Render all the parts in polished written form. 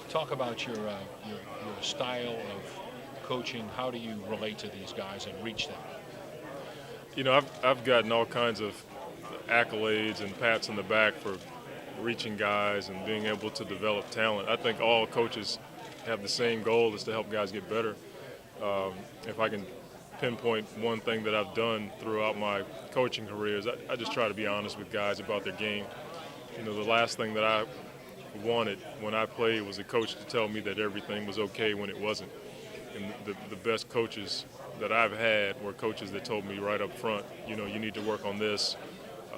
Talk about your style of coaching. How do you relate to these guys and reach them? I've gotten all kinds of accolades and pats on the back for reaching guys and being able to develop talent. I think all coaches have the same goal, is to help guys get better. If I can pinpoint one thing that I've done throughout my coaching career is I just try to be honest with guys about their game. The last thing that I wanted when I played was a coach to tell me that everything was okay when it wasn't. And the best coaches that I've had were coaches that told me right up front, you need to work on this.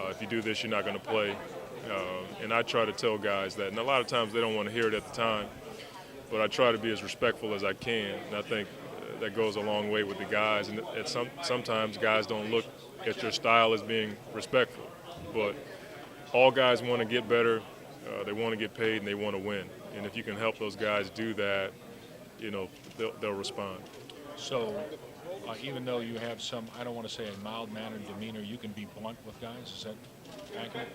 If you do this, you're not going to play. And I try to tell guys that. And a lot of times they don't want to hear it at the time, but I try to be as respectful as I can. And I think that goes a long way with the guys. And sometimes guys don't look at your style as being respectful. But all guys want to get better. They want to get paid, and they want to win. And if you can help those guys do that, they'll respond. So, even though you have some, I don't want to say a mild-mannered demeanor, you can be blunt with guys. Is that accurate?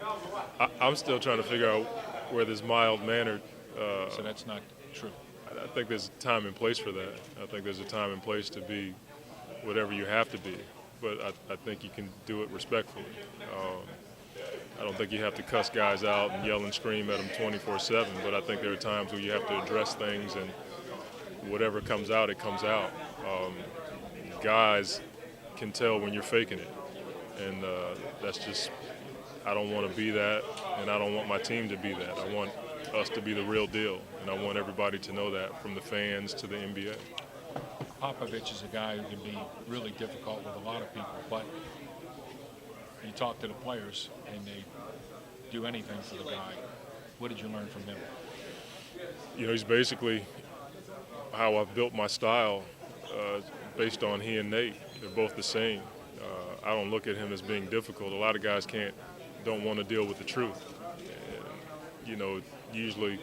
I'm still trying to figure out where this mild-mannered. So that's not true. I think there's a time and place for that. I think there's a time and place to be whatever you have to be. But I think you can do it respectfully. I don't think you have to cuss guys out and yell and scream at them 24/7. But I think there are times where you have to address things, and whatever comes out, it comes out. Guys can tell when you're faking it. And that's just, I don't want to be that, and I don't want my team to be that. I want us to be the real deal, and I want everybody to know that, from the fans to the NBA. Popovich is a guy who can be really difficult with a lot of people, but you talk to the players and they do anything for the guy. What did you learn from him? He's basically how I've built my style, based on he and Nate. They're both the same. I don't look at him as being difficult. A lot of guys don't want to deal with the truth. And, usually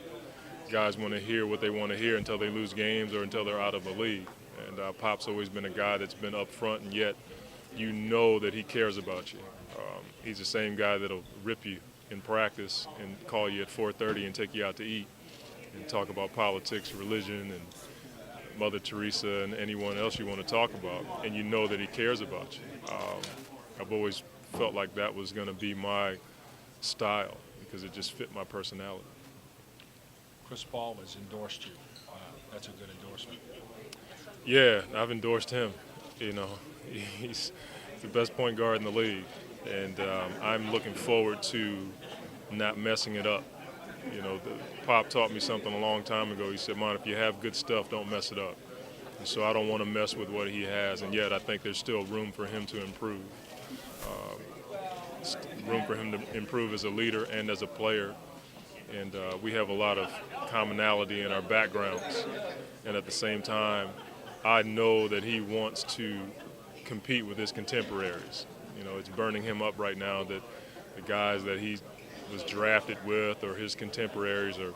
guys want to hear what they want to hear until they lose games or until they're out of a league. And Pop's always been a guy that's been up front, and yet that he cares about you. He's the same guy that'll rip you in practice and call you at 4:30 and take you out to eat and talk about politics, religion, and Mother Teresa and anyone else you want to talk about, and that he cares about you. I've always felt like that was going to be my style because it just fit my personality. Chris Paul has endorsed you. That's a good endorsement. Yeah, I've endorsed him. He's the best point guard in the league, and I'm looking forward to not messing it up. Pop taught me something a long time ago. He said, "Man, if you have good stuff, don't mess it up." And so I don't want to mess with what he has, and yet I think there's still room for him to improve. Room for him to improve as a leader and as a player. And we have a lot of commonality in our backgrounds. And at the same time, I know that he wants to compete with his contemporaries. It's burning him up right now that the guys that he was drafted with or his contemporaries are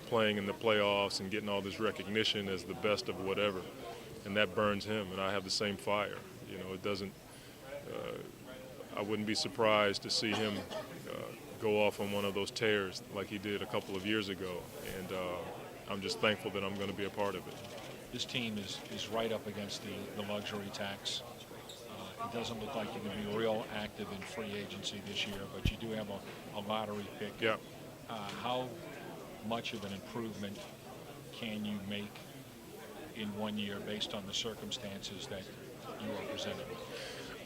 playing in the playoffs and getting all this recognition as the best of whatever. And that burns him, and I have the same fire. It doesn't, I wouldn't be surprised to see him go off on one of those tears like he did a couple of years ago. And I'm just thankful that I'm going to be a part of it. This team is right up against the luxury tax. It doesn't look like you're going to be real active in free agency this year, but you do have a lottery pick. Yeah. How much of an improvement can you make in 1 year based on the circumstances that you are presented with?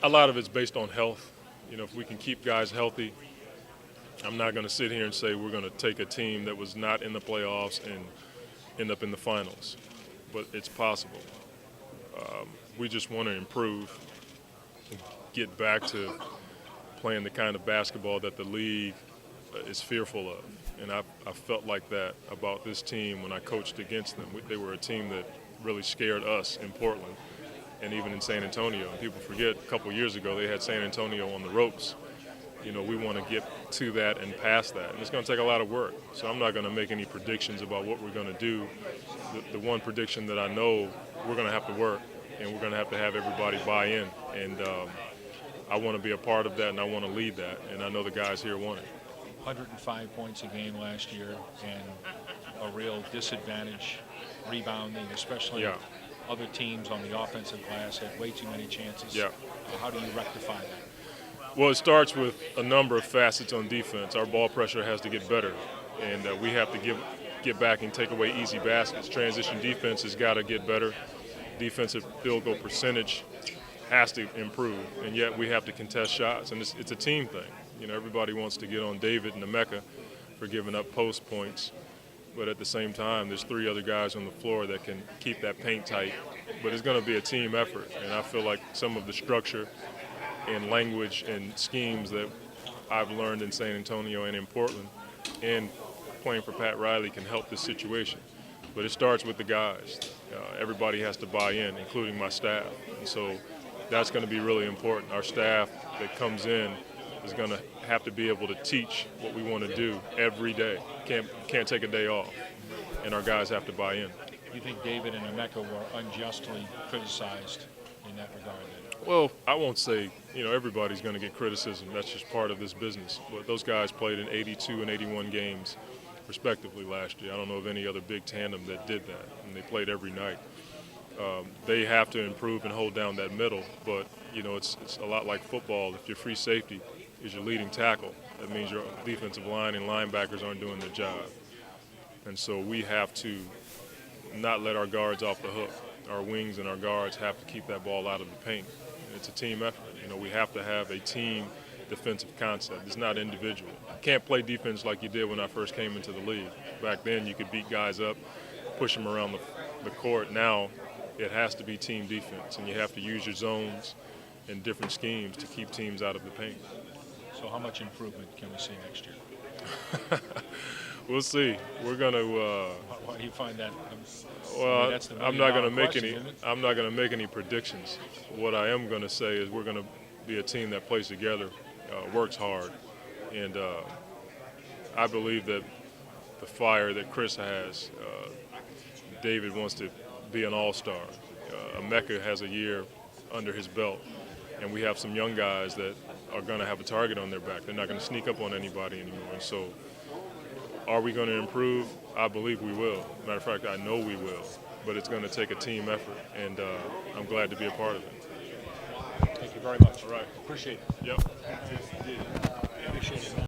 A lot of it's based on health. If we can keep guys healthy, I'm not going to sit here and say we're going to take a team that was not in the playoffs and end up in the finals, but it's possible. We just want to improve and get back to playing the kind of basketball that the league is fearful of. And I felt like that about this team when I coached against them. They were a team that really scared us in Portland and even in San Antonio. And people forget, a couple years ago, they had San Antonio on the ropes. We want to get to that and past that. And it's going to take a lot of work. So I'm not going to make any predictions about what we're going to do. The one prediction that I know, we're going to have to work, and we're going to have everybody buy in. And I want to be a part of that, and I want to lead that. And I know the guys here want it. 105 points a game last year, and a real disadvantage rebounding, especially Yeah. other teams on the offensive glass had way too many chances. Yeah. How do you rectify that? Well, it starts with a number of facets on defense. Our ball pressure has to get better, and we have to get back and take away easy baskets. Transition defense has got to get better. Defensive field goal percentage has to improve, and yet we have to contest shots, and it's a team thing. You know, everybody wants to get on David and Emeka for giving up post points, but at the same time, there's 3 other guys on the floor that can keep that paint tight. But it's going to be a team effort, and I feel like some of the structure and language and schemes that I've learned in San Antonio and in Portland and playing for Pat Riley can help this situation. But it starts with the guys. Everybody has to buy in, including my staff. And so that's going to be really important. Our staff that comes in is going to have to be able to teach what we want to do every day. Can't take a day off. And our guys have to buy in. You think David and Emeka were unjustly criticized in that regard? Well, I won't say, everybody's going to get criticism. That's just part of this business. But those guys played in 82 and 81 games, respectively, last year. I don't know of any other big tandem that did that, and they played every night. They have to improve and hold down that middle, but, it's a lot like football. If your free safety is your leading tackle, that means your defensive line and linebackers aren't doing their job. And so we have to not let our guards off the hook. Our wings and our guards have to keep that ball out of the paint. It's a team effort. We have to have a team defensive concept. It's not individual. You can't play defense like you did when I first came into the league. Back then, you could beat guys up, push them around the court. Now, it has to be team defense, and you have to use your zones and different schemes to keep teams out of the paint. So how much improvement can we see next year? We'll see. We're going to. Why do you find that? Well, that's the I'm not going to make question, any. isn't it? I'm not going to make any predictions. What I am going to say is we're going to be a team that plays together, works hard, and I believe that the fire that Chris has, David wants to be an all-star. Emeka has a year under his belt, and we have some young guys that are going to have a target on their back. They're not going to sneak up on anybody anymore. And so, are we going to improve? I believe we will. Matter of fact, I know we will. But it's going to take a team effort, and I'm glad to be a part of it. Thank you very much. All right. Appreciate it. Yep. Appreciate it.